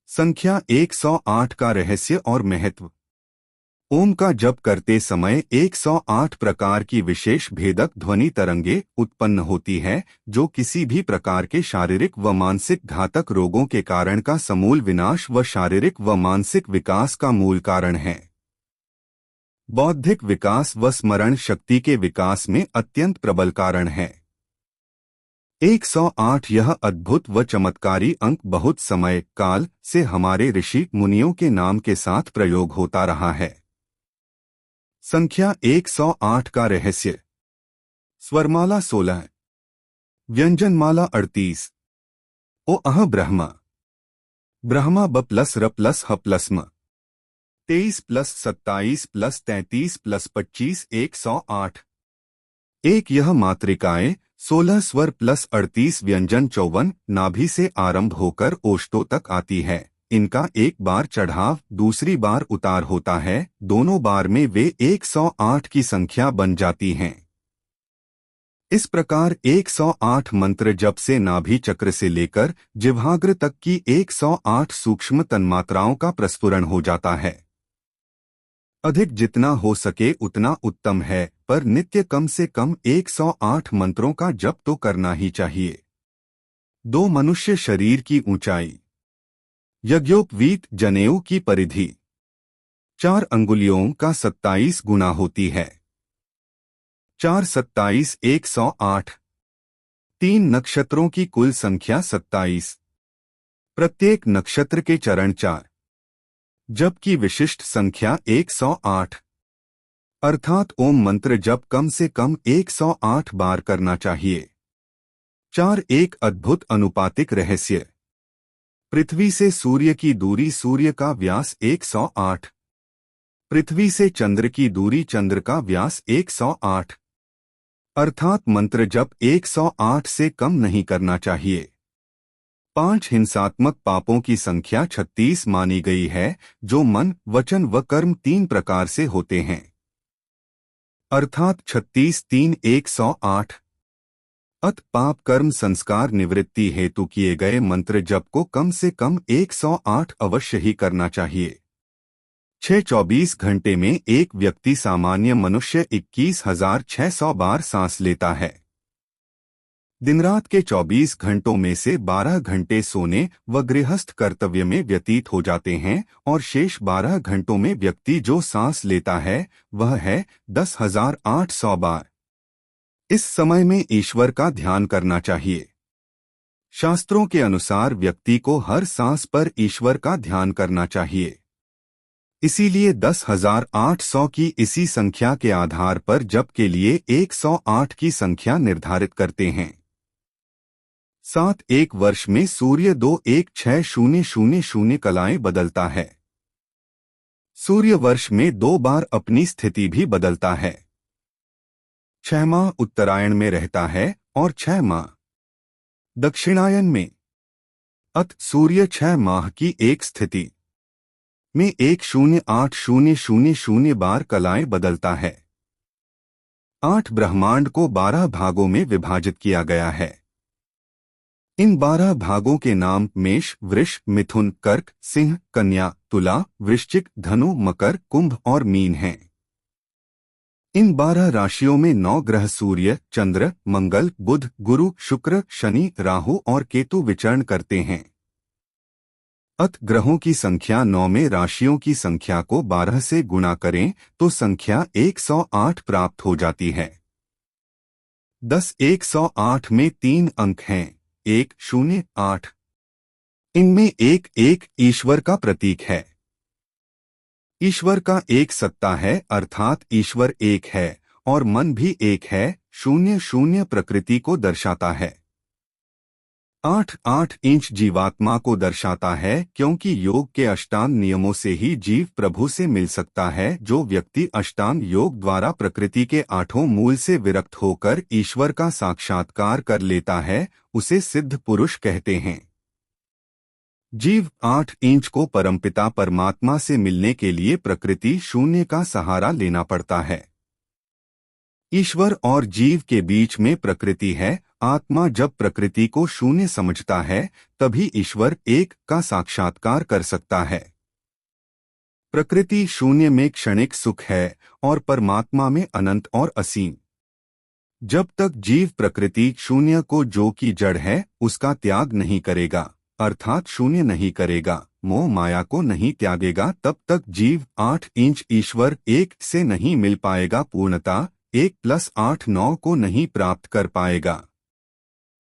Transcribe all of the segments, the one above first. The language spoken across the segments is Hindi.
संख्या 108 का रहस्य और महत्व। ओम का जप करते समय 108 प्रकार की विशेष भेदक ध्वनि तरंगे उत्पन्न होती है, जो किसी भी प्रकार के शारीरिक व मानसिक घातक रोगों के कारण का समूल विनाश व शारीरिक व मानसिक विकास का मूल कारण है। बौद्धिक विकास व स्मरण शक्ति के विकास में अत्यंत प्रबल कारण है। 108 यह अद्भुत व चमत्कारी अंक बहुत समय काल से हमारे ऋषि मुनियों के नाम के साथ प्रयोग होता रहा है। संख्या 108 का रहस्य। स्वरमाला 16, व्यंजनमाला 38। ओ अह ब्रह्मा, ब्रह्मा ब प्लस र प्लस ह प्लस म, 23 प्लस 27 प्लस 33 प्लस 25 108। एक यह मात्रिकाएं 16 स्वर प्लस 38 व्यंजन 54 नाभि से आरंभ होकर ओष्ठों तक आती है। इनका एक बार चढ़ाव दूसरी बार उतार होता है, दोनों बार में वे 108 की संख्या बन जाती हैं। इस प्रकार 108 मंत्र जप से नाभि चक्र से लेकर जिह्वाग्र तक की 108 सूक्ष्म तन्मात्राओं का प्रस्फुरण हो जाता है। अधिक जितना हो सके उतना उत्तम है, पर नित्य कम से कम 108 मंत्रों का जप तो करना ही चाहिए। 2 मनुष्य शरीर की ऊंचाई। यज्ञोपवीत जनेऊ की परिधि 4 अंगुलियों का 27 गुना होती है। 4 27 108। 3 नक्षत्रों की कुल संख्या 27। प्रत्येक नक्षत्र के चरण 4। जप की विशिष्ट संख्या 108। अर्थात ओम मंत्र जप कम से कम 108 बार करना चाहिए। 4 एक अद्भुत अनुपातिक रहस्य। पृथ्वी से सूर्य की दूरी सूर्य का व्यास 108। पृथ्वी से चंद्र की दूरी चंद्र का व्यास 108। अर्थात मंत्र जप 108 से कम नहीं करना चाहिए। 5 हिंसात्मक पापों की संख्या 36 मानी गई है, जो मन, वचन व कर्म 3 प्रकार से होते हैं। अर्थात 36 3 108। अत पाप कर्म संस्कार निवृत्ति हेतु किए गए मंत्र जप को कम से कम 108 अवश्य ही करना चाहिए। 24 घंटे में एक व्यक्ति सामान्य मनुष्य 21,600 बार सांस लेता है। दिनरात के 24 घंटों में से 12 घंटे सोने व गृहस्थ कर्तव्य में व्यतीत हो जाते हैं और शेष 12 घंटों में व्यक्ति जो सांस लेता है वह है 10,800 बार। इस समय में ईश्वर का ध्यान करना चाहिए। शास्त्रों के अनुसार व्यक्ति को हर सांस पर ईश्वर का ध्यान करना चाहिए। इसीलिए 10,800 की इसी संख्या के आधार पर जप के लिए 108 की संख्या निर्धारित करते हैं। 7 एक वर्ष में सूर्य 21600 कलाएं बदलता है। सूर्य वर्ष में 2 बार अपनी स्थिति भी बदलता है। 6 माह उत्तरायण में रहता है और 6 माह दक्षिणायन में। अत सूर्य 6 माह की एक स्थिति में 108,000 बार कलाएं बदलता है। 8 ब्रह्मांड को 12 भागों में विभाजित किया गया है। इन 12 भागों के नाम मेष, वृष, मिथुन, कर्क, सिंह, कन्या, तुला, वृश्चिक, धनु, मकर, कुंभ और मीन हैं। इन 12 राशियों में 9 ग्रह सूर्य, चंद्र, मंगल, बुध, गुरु, शुक्र, शनि, राहु और केतु विचरण करते हैं। अत ग्रहों की संख्या 9 में राशियों की संख्या को 12 से गुणा करें तो संख्या 108 प्राप्त हो जाती है। 10 108 में 3 अंक हैं, 1 0 8। इनमें 1 1 ईश्वर का प्रतीक है। ईश्वर का एक सत्ता है, अर्थात ईश्वर एक है और मन भी एक है। 0 0 प्रकृति को दर्शाता है। 8 8 इंच जीवात्मा को दर्शाता है, क्योंकि योग के अष्टांग नियमों से ही जीव प्रभु से मिल सकता है। जो व्यक्ति अष्टांग योग द्वारा प्रकृति के 8 मूल से विरक्त होकर ईश्वर का साक्षात्कार कर लेता है, उसे सिद्ध पुरुष कहते हैं। जीव 8 इंच को परमपिता परमात्मा से मिलने के लिए प्रकृति 0 का सहारा लेना पड़ता है। ईश्वर और जीव के बीच में प्रकृति है। आत्मा जब प्रकृति को शून्य समझता है तभी ईश्वर एक का साक्षात्कार कर सकता है। प्रकृति शून्य में क्षणिक सुख है और परमात्मा में अनंत और असीम। जब तक जीव प्रकृति शून्य को जो की जड़ है उसका त्याग नहीं करेगा, अर्थात शून्य नहीं करेगा, मोह माया को नहीं त्यागेगा, तब तक जीव 8 इंच ईश्वर एक से नहीं मिल पाएगा, पूर्णता 1+8 9 को नहीं प्राप्त कर पाएगा।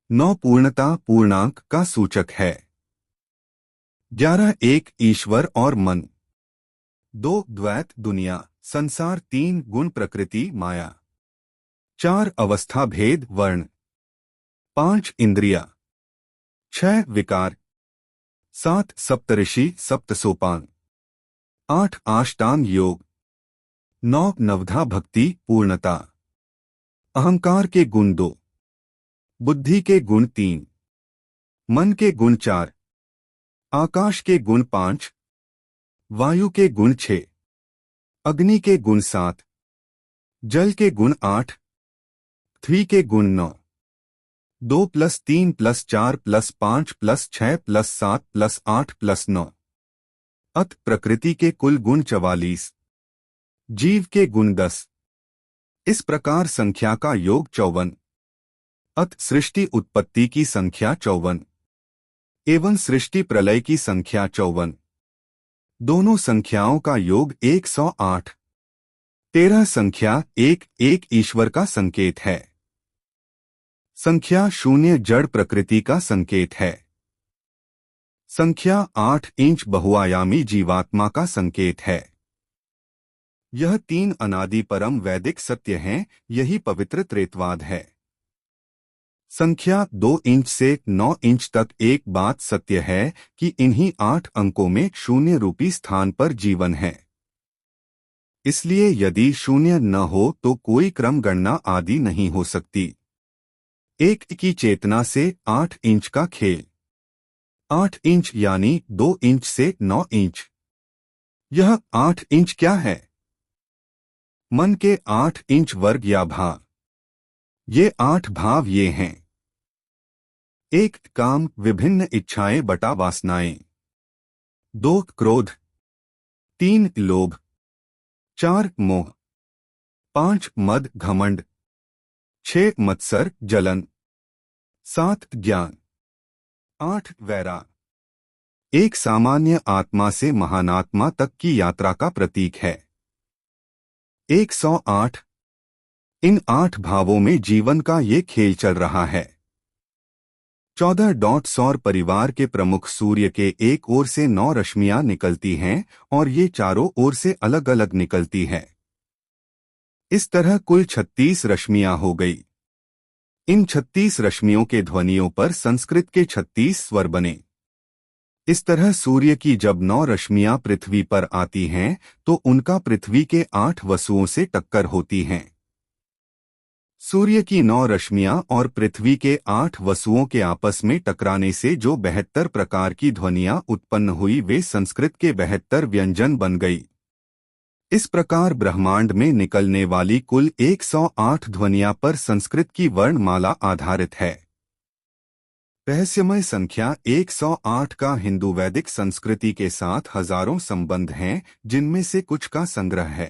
9 पूर्णता पूर्णांक का सूचक है। 11 एक ईश्वर और मन। 2 द्वैत दुनिया संसार। 3 गुण प्रकृति माया। 4 अवस्था भेद वर्ण। 5 इंद्रिया। 6 विकार। 7 सप्तऋषि सप्त सोपान। 8 अष्टांग योग। 9 नवधा भक्ति पूर्णता। अहंकार के गुण 2, बुद्धि के गुण 3, मन के गुण 4, आकाश के गुण 5, वायु के गुण 6, अग्नि के गुण 7, जल के गुण 8, पृथ्वी के गुण 9। 2 + 3 + 4 + 5 + 6 + 7 + 8 + 9। अत प्रकृति के कुल गुण 44, जीव के गुण 10। इस प्रकार संख्या का योग 54। अत सृष्टि उत्पत्ति की संख्या 54 एवं सृष्टि प्रलय की संख्या 54। दोनों संख्याओं का योग 108। 13 संख्या 1 ईश्वर का संकेत है। संख्या 0 जड़ प्रकृति का संकेत है। संख्या 8 इंच बहुआयामी जीवात्मा का संकेत है। यह 3 अनादि परम वैदिक सत्य हैं, यही पवित्र त्रेतवाद है। संख्या 2 इंच से 9 इंच तक एक बात सत्य है कि इन्हीं 8 अंकों में शून्य रूपी स्थान पर जीवन है। इसलिए यदि शून्य न हो तो कोई क्रम गणना आदि नहीं हो सकती। 1 की चेतना से 8 इंच का खेल। 8 इंच यानी 2 इंच से 9 इंच। यह 8 इंच क्या है? मन के 8 इंच वर्ग या भाव। ये 8 भाव ये हैं। 1 काम विभिन्न इच्छाएं बटा वासनाएं। 2 क्रोध। 3 लोभ। 4 मोह। 5 मद घमंड। 6 मत्सर जलन। 7 ज्ञान। 8 वैराग। एक सामान्य आत्मा से महानात्मा तक की यात्रा का प्रतीक है। 108। इन 8 भावों में जीवन का ये खेल चल रहा है। 14 सौर परिवार के प्रमुख सूर्य के एक ओर से 9 रश्मियां निकलती हैं और ये चारों ओर से अलग अलग निकलती है। इस तरह कुल 36 रश्मियां हो गई। इन 36 रश्मियों के ध्वनियों पर संस्कृत के 36 स्वर बने। इस तरह सूर्य की जब 9 रश्मियां पृथ्वी पर आती हैं तो उनका पृथ्वी के 8 वसुओं से टक्कर होती हैं। सूर्य की 9 रश्मियां और पृथ्वी के 8 वसुओं के आपस में टकराने से जो 72 प्रकार की ध्वनियां उत्पन्न हुई वे संस्कृत के 72 व्यंजन बन गई। इस प्रकार ब्रह्मांड में निकलने वाली कुल 108 ध्वनियां पर संस्कृत की वर्णमाला आधारित है। रहस्यमय संख्या 108 का हिंदू वैदिक संस्कृति के साथ हजारों संबंध हैं, जिनमें से कुछ का संग्रह है।